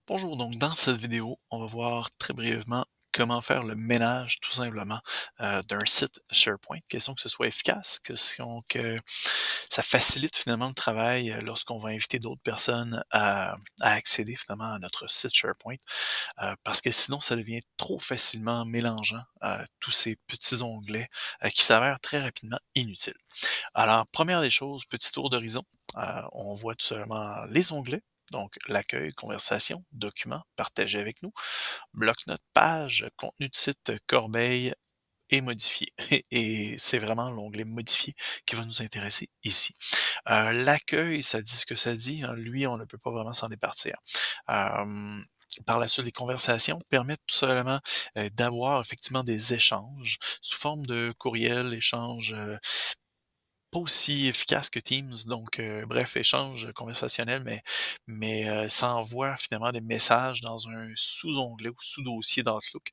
Bonjour, donc dans cette vidéo, on va voir très brièvement comment faire le ménage tout simplement d'un site SharePoint. Question que ce soit efficace, question que ça facilite finalement le travail lorsqu'on va inviter d'autres personnes à accéder finalement à notre site SharePoint, parce que sinon ça devient trop facilement mélangeant, tous ces petits onglets qui s'avèrent très rapidement inutiles. Alors, première des choses, petit tour d'horizon. On voit tout simplement les onglets. Donc, l'accueil, conversation, documents, partagez avec nous, bloc-notes, page, contenu de site, corbeille et modifier. Et c'est vraiment l'onglet modifier qui va nous intéresser ici. L'accueil, ça dit ce que ça dit, hein. Lui, on ne peut pas vraiment s'en départir. Euh, Par la suite, les conversations permettent tout simplement d'avoir effectivement des échanges sous forme de courriel, échanges pas aussi efficace que Teams, donc bref, échange conversationnel, mais ça envoie finalement des messages dans un sous-onglet ou sous-dossier d'Outlook.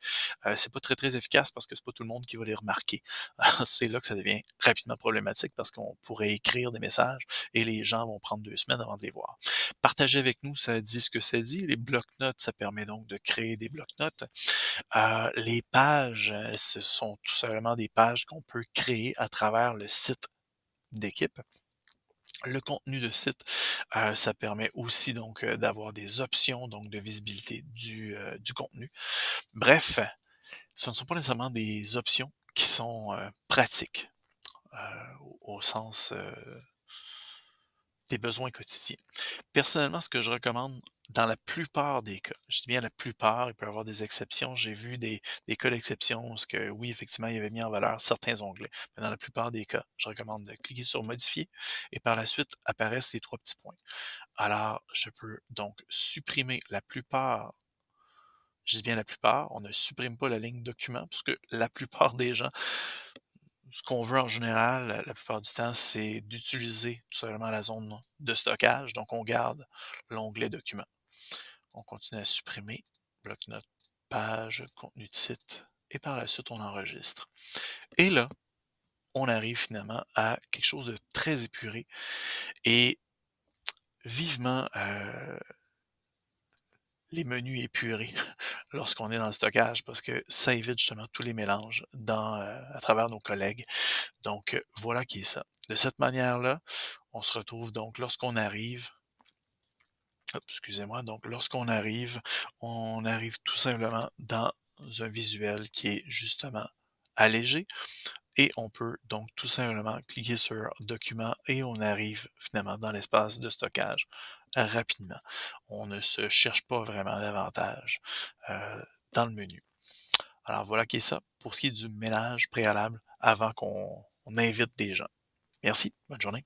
C'est pas très, très efficace parce que c'est pas tout le monde qui va les remarquer. Alors, c'est là que ça devient rapidement problématique parce qu'on pourrait écrire des messages et les gens vont prendre 2 semaines avant de les voir. Partager avec nous, ça dit ce que ça dit. Les blocs-notes, ça permet donc de créer des blocs-notes. Les pages, ce sont tout simplement des pages qu'on peut créer à travers le site d'équipe. Le contenu de site, ça permet aussi donc d'avoir des options donc de visibilité du contenu. Bref, ce ne sont pas nécessairement des options qui sont, pratiques, au sens, des besoins quotidiens. Personnellement, ce que je recommande dans la plupart des cas, je dis bien la plupart, il peut y avoir des exceptions. J'ai vu des cas d'exception où ce que oui, effectivement, il avait mis en valeur certains onglets. Mais dans la plupart des cas, je recommande de cliquer sur modifier et par la suite apparaissent les 3 petits points. Alors, je peux donc supprimer la plupart, je dis bien la plupart, on ne supprime pas la ligne document, parce que la plupart des gens, ce qu'on veut en général, la plupart du temps, c'est d'utiliser tout simplement la zone de stockage. Donc, on garde l'onglet document. On continue à supprimer, bloc-notes, page, contenu de site, et par la suite, on enregistre. Et là, on arrive finalement à quelque chose de très épuré et vivement les menus épurés lorsqu'on est dans le stockage parce que ça évite justement tous les mélanges à travers nos collègues. Donc, voilà qui est ça. De cette manière-là, on se retrouve donc lorsqu'on arrive, hop, excusez-moi, donc on arrive tout simplement dans un visuel qui est justement allégé et on peut donc tout simplement cliquer sur document et on arrive finalement dans l'espace de stockage rapidement. On ne se cherche pas vraiment davantage dans le menu. Alors voilà qui est ça pour ce qui est du ménage préalable avant qu'on invite des gens. Merci, bonne journée.